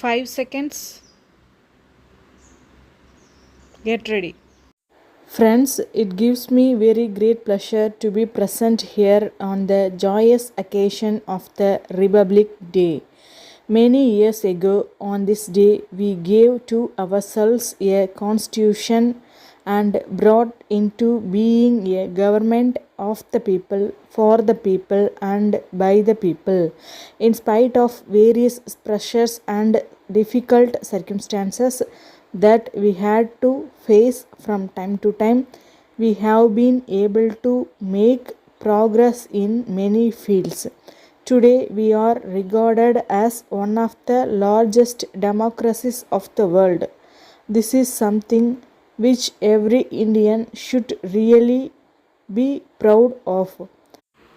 5 seconds. Get ready. Friends, it gives me very great pleasure to be present here on the joyous occasion of the Republic Day. Many years ago, on this day, we gave to ourselves a constitution and brought into being a government of the people, for the people, and by the people. In spite of various pressures and difficult circumstances that we had to face from time to time, we have been able to make progress in many fields. Today, we are regarded as one of the largest democracies of the world. This is something which every Indian should really be proud of.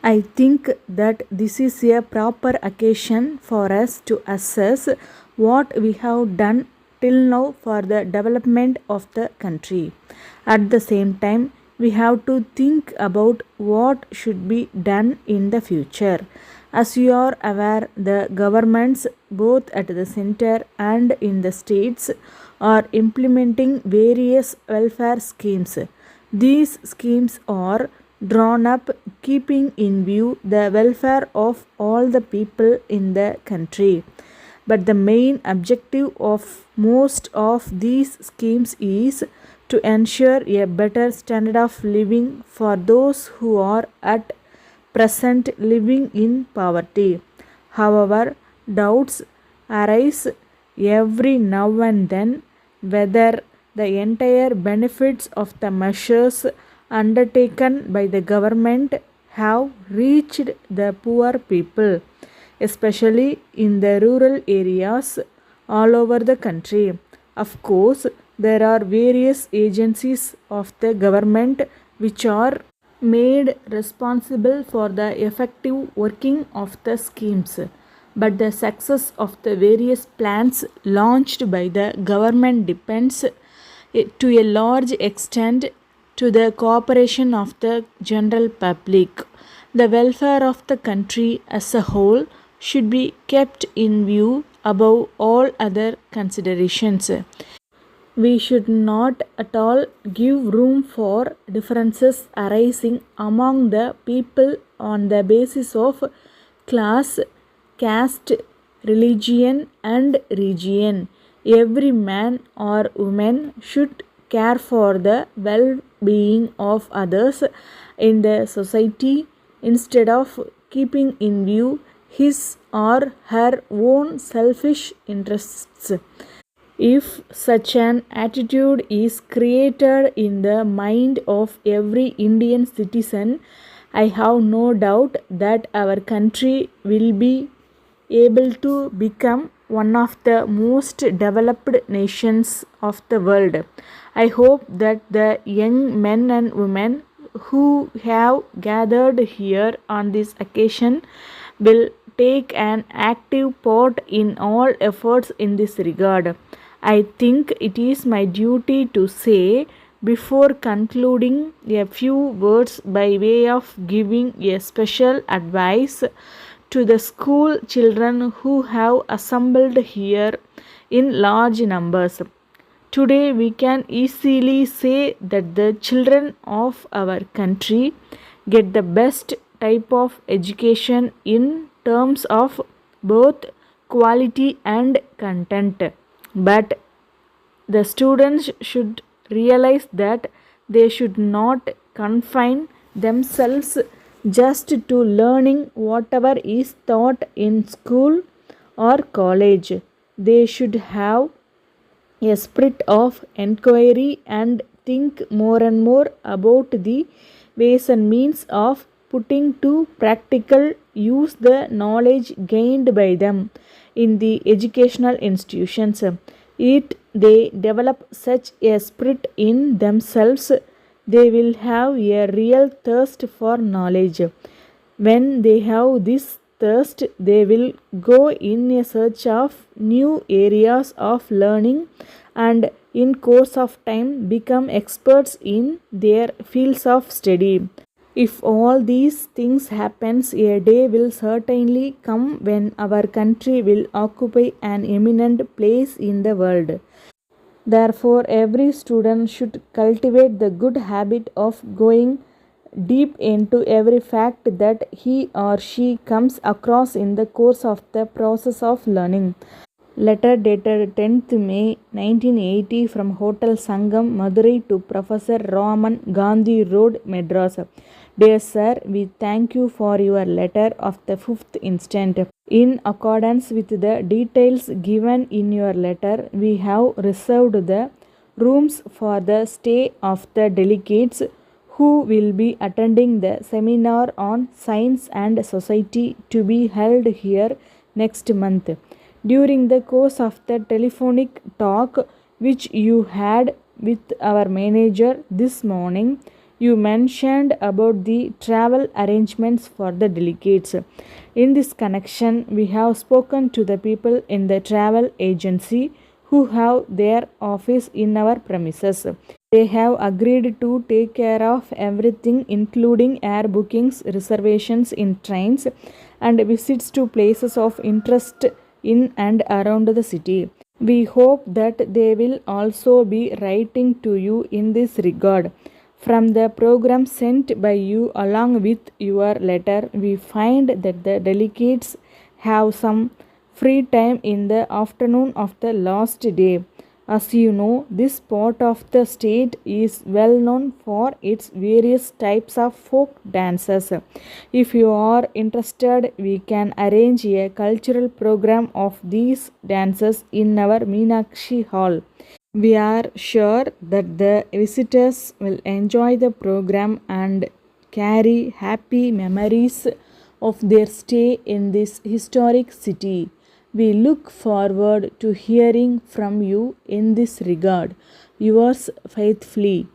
I think that this is a proper occasion for us to assess what we have done till now for the development of the country. At the same time, we have to think about what should be done in the future. As you are aware, the governments, both at the center and in the states, are implementing various welfare schemes. These schemes are drawn up keeping in view the welfare of all the people in the country. But the main objective of most of these schemes is to ensure a better standard of living for those who are at present living in poverty. However, doubts arise every now and then whether the entire benefits of the measures undertaken by the government have reached the poor people, especially in the rural areas all over the country. Of course, there are various agencies of the government which are made responsible for the effective working of the schemes. But the success of the various plans launched by the government depends to a large extent to the cooperation of the general public. The welfare of the country as a whole should be kept in view above all other considerations. We should not at all give room for differences arising among the people on the basis of class, caste, religion, and region. Every man or woman should care for the well being of others in the society instead of keeping in view his or her own selfish interests. If such an attitude is created in the mind of every Indian citizen, I have no doubt that our country will be able to become one of the most developed nations of the world. I hope that the young men and women who have gathered here on this occasion will take an active part in all efforts in this regard. I think it is my duty to say, before concluding, a few words by way of giving a special advice to the school children who have assembled here in large numbers. Today, we can easily say that the children of our country get the best type of education in terms of both quality and content. But the students should realize that they should not confine themselves just to learning whatever is taught in school or college. They should have a spirit of inquiry and think more and more about the ways and means of putting to practical use the knowledge gained by them in the educational institutions. If they develop such a spirit in themselves, they will have a real thirst for knowledge. When they have this thirst, they will go in a search of new areas of learning and in course of time become experts in their fields of study. If all these things happens, a day will certainly come when our country will occupy an eminent place in the world. Therefore, every student should cultivate the good habit of going deep into every fact that he or she comes across in the course of the process of learning. Letter dated 10th May 1980 from Hotel Sangam, Madurai to Professor Raman, Gandhi Road, Madras. Dear Sir, we thank you for your letter of the 5th instant. In accordance with the details given in your letter, we have reserved the rooms for the stay of the delegates who will be attending the seminar on science and society to be held here next month. During the course of the telephonic talk which you had with our manager this morning, you mentioned about the travel arrangements for the delegates. In this connection, we have spoken to the people in the travel agency who have their office in our premises. They have agreed to take care of everything, including air bookings, reservations in trains, and visits to places of interest in and around the city. We hope that they will also be writing to you in this regard. From the program sent by you along with your letter, we find that the delegates have some free time in the afternoon of the last day. As you know, this part of the state is well known for its various types of folk dances. If you are interested, we can arrange a cultural program of these dances in our Meenakshi Hall. We are sure that the visitors will enjoy the program and carry happy memories of their stay in this historic city. We look forward to hearing from you in this regard. Yours faithfully.